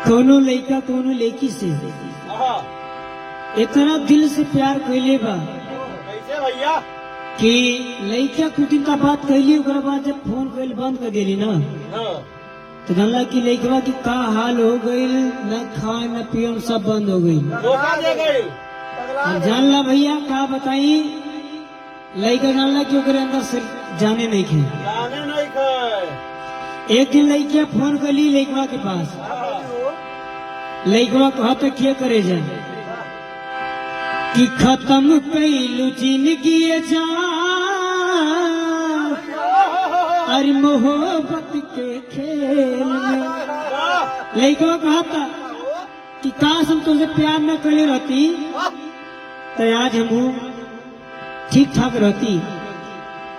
कोनो लड़का कोनो लड़की से इतना दिल से प्यार कैले बा कैसे भैया? कि लड़का कुछ दिन का बात कैली, ओकरा बाद जब फोन कैल बंद कर देली ना, तो जानला कि लड़कवा की का हाल हो गई, न खाए न पिए सब बंद हो गई। धोखा दे गई। अब जानला भैया का बताई, लड़का जानला कि ओकरे अंदर से जाने नहीं खे। जाने नहीं खाए। एक दिन लड़किया फोन कैली लड़कवा के पास, लड़कवा कहा तो क्या करे जाए कि खत्म कैलू जिंदगी जा अरे मोहब्बत के खेल में। लड़कवा कहा था कि काश हम तुझे प्यार न करे रहती तो आज हम ठीक ठाक रहती,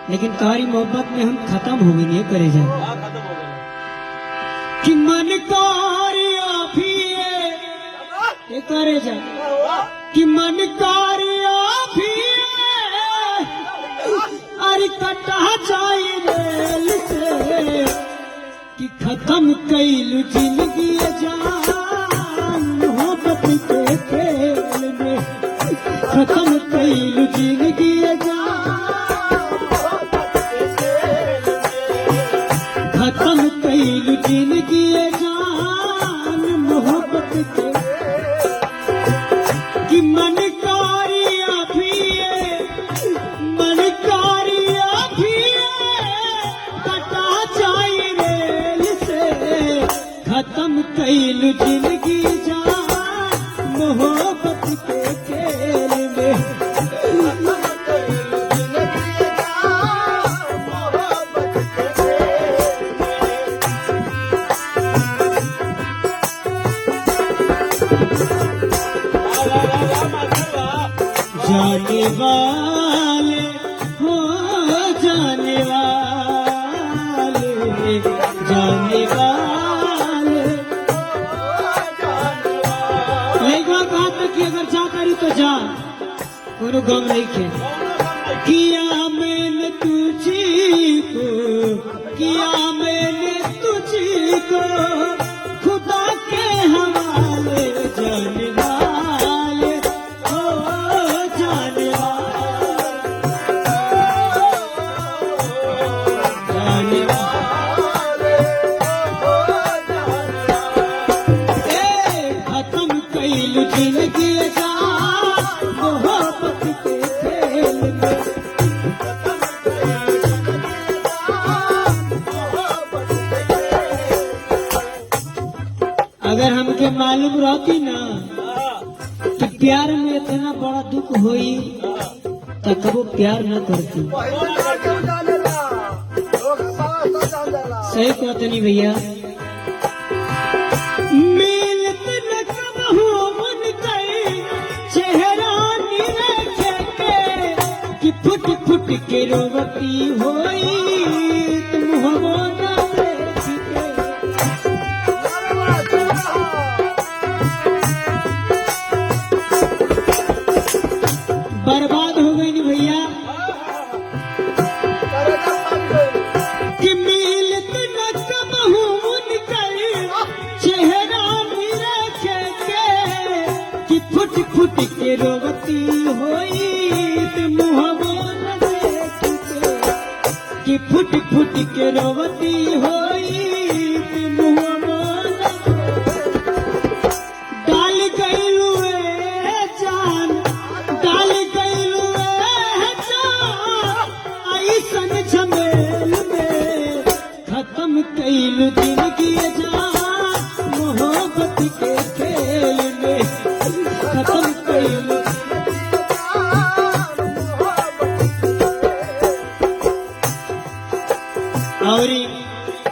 लेकिन तुम्हारी मोहब्बत में हम खत्म हो गए, नहीं करे जाए खत्म हो गया। कि मन कार्य भी ये करे जा कि मन कार्य भी अरे कटा जाए रेल से कि खत्म कैलू जिंदगी जान मोहब्बत के खेल में। खत्म कैलू जिंदगी खत्म कैलू जिंदगी जान मोहब्बत के कि मन कार्य भी कटा जाए रेल से। खत्म कैलू जिंदगी जान मोहब्बत के खेल में। जाने वाले हो जाने वाले, जाने वाले लड़का कहा था कि अगर जा करी तो जा, कोनो गम नहीं खे। किया मैंने तुझी को, किया मैंने तुझी को खुदा के हवाले। जाने वाले हो जाने वाले, जाने वाले खत्म कैलू जिंदगी जान मोहब्बत के खेल में। अगर हमके मालूम रहती ना कि प्यार में इतना बड़ा दुख होई तो कबो प्यार न करती। सही कहते नहीं भैया। मिलत न कबहू मन गए चेहरा निरखे के कि फुट फुट के रोवती होई तुम हो न देखी के। बर्बाद हो गई नहीं भैया कि मिलत न कबहू मुनकर चेहरा निरखे के कि फुट फुट के रोवती होई तुम मुहबो न देखी के। कि फुट फुट के रोवती होई तुम मुहबो न डाल गईलू जान, डाल गईलू जान ऐसन झमेल में। खत्म कैलू जिंदगी जान मोहब्बत के खेल में। खत्म कैलू और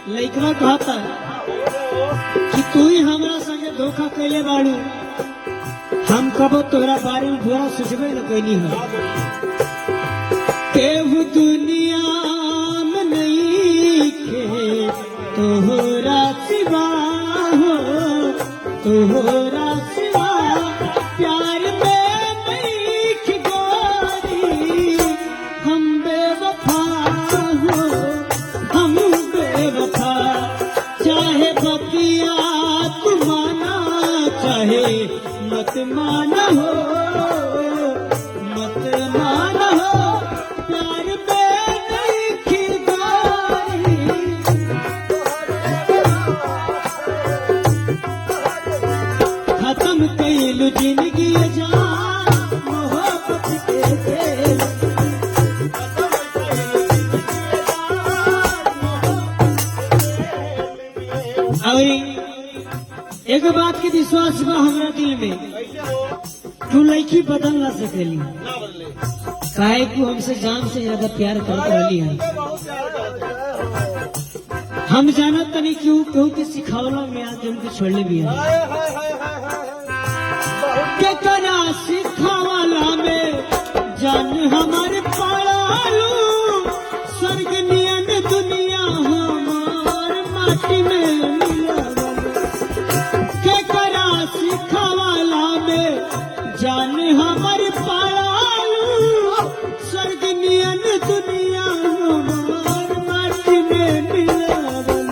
लड़का कहता कि तू ही हमारा संगे धोखा कैले बाड़ू, हम कबो तोरा बारे में बुरा सोचबे न कैनी है। केहू दुनिया में नहीं खे तोहरा सिवा हो, तोहरा सिवा प्यार में नहीं खे गोरी। हम बेवफा हो, हम बेवफा चाहे बतिया तू माना मत मानो मत मानो प्यार में नहीं खिलगारी खत्म कैलू जिंदगी जान मोहब्बत के खेल और एक बात के विश्वास बा हमरा दिल में कैसे हो तू लड़की बदल ना सकेली ना बदले काहे कि हमसे जान से ज्यादा प्यार करत रहली है बहुत प्यार करते हैं। हम जानत तनी क्यों क्यों के सिखावला में आज हमके छोड़ले भी है हाय हाय हाय हाय हाय के कना सिखावला में जान हमारे पालालू स्वर्ग नियन दुनिया हमार माटी में मिलावल के कना सिखावला में जान हमारे पालालू स्वर्ग नियन दुनिया हमार माटी में मिलावल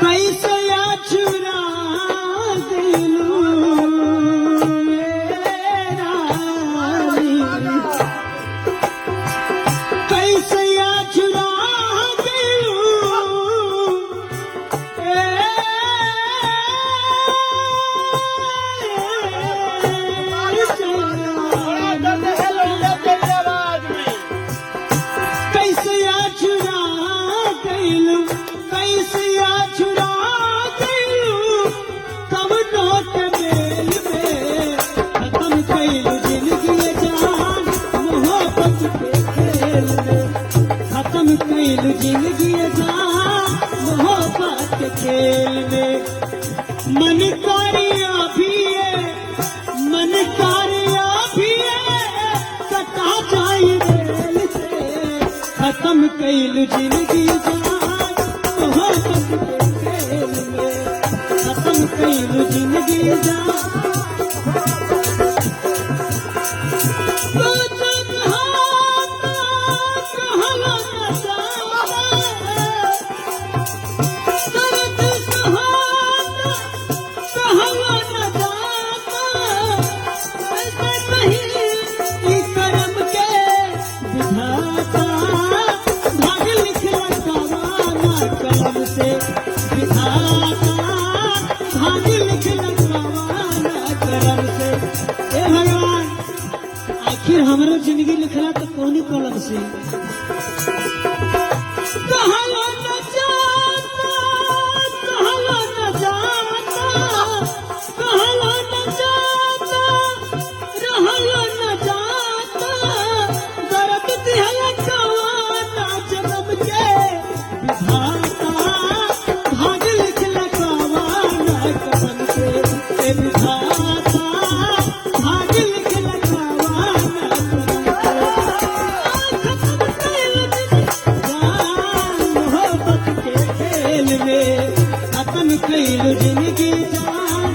कैसे या चुरा दिलू मेरा कैसे या चुरा दिलू बड़ा दर्द है लौंडा तेरी आवाज में कैसे या चुरा गईलू कैसे या चुरा गईलू कब नोट मेल में खत्म कैलू जिंदगी जान मोहब्बत के खेल में खत्म कैलू जिंदगी जान मोहब्बत के खेल में मन कारिया भी है मन कारिया भी है कटा जाए रेल से खत्म कैलू जिंदगी जान मोहब्बत के खेल में खत्म कैलू जिंदगी जान तू जब हाथ कहला न जाता दर्द सहाता कहला न जाता ऐसे नहीं ई करम के विधाता भाग लिखला गवाना कलम से विधाता भाग लिखला गवाना कलम से ए भगवान आखिर हमरो जिंदगी लिखला तो कौनी कलम से कहला न जाता कहला न जाता कहला न जाता रहला न जाता दर्द दिहला गवाना जन्म के विधाता भाग लिखला गवाना कलम से ए विधाता भाग लिखला गवाना कलम से खत्म कैलू जिंदगी जान मोहब्बत के खेल में खत्म कैलू जिंदगी जान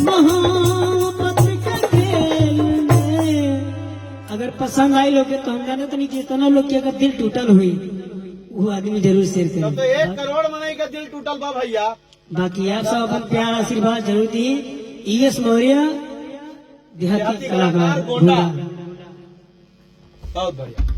मोहब्बत के खेल में अगर पसंद आई लोग तो हम जाने तो नहीं जितना लोग के अगर दिल टूटल हुई वो आदमी जरूर शेयर तब तो करे 1 करोड़ मनाई का दिल टूटल बा भैया बाकी आप सब अपन प्यार आशीर्वाद जरूर दिए ES मौर्य देहाती देहाती कलाकार कलाकार गोंडा। गोंडा बहुत बढ़िया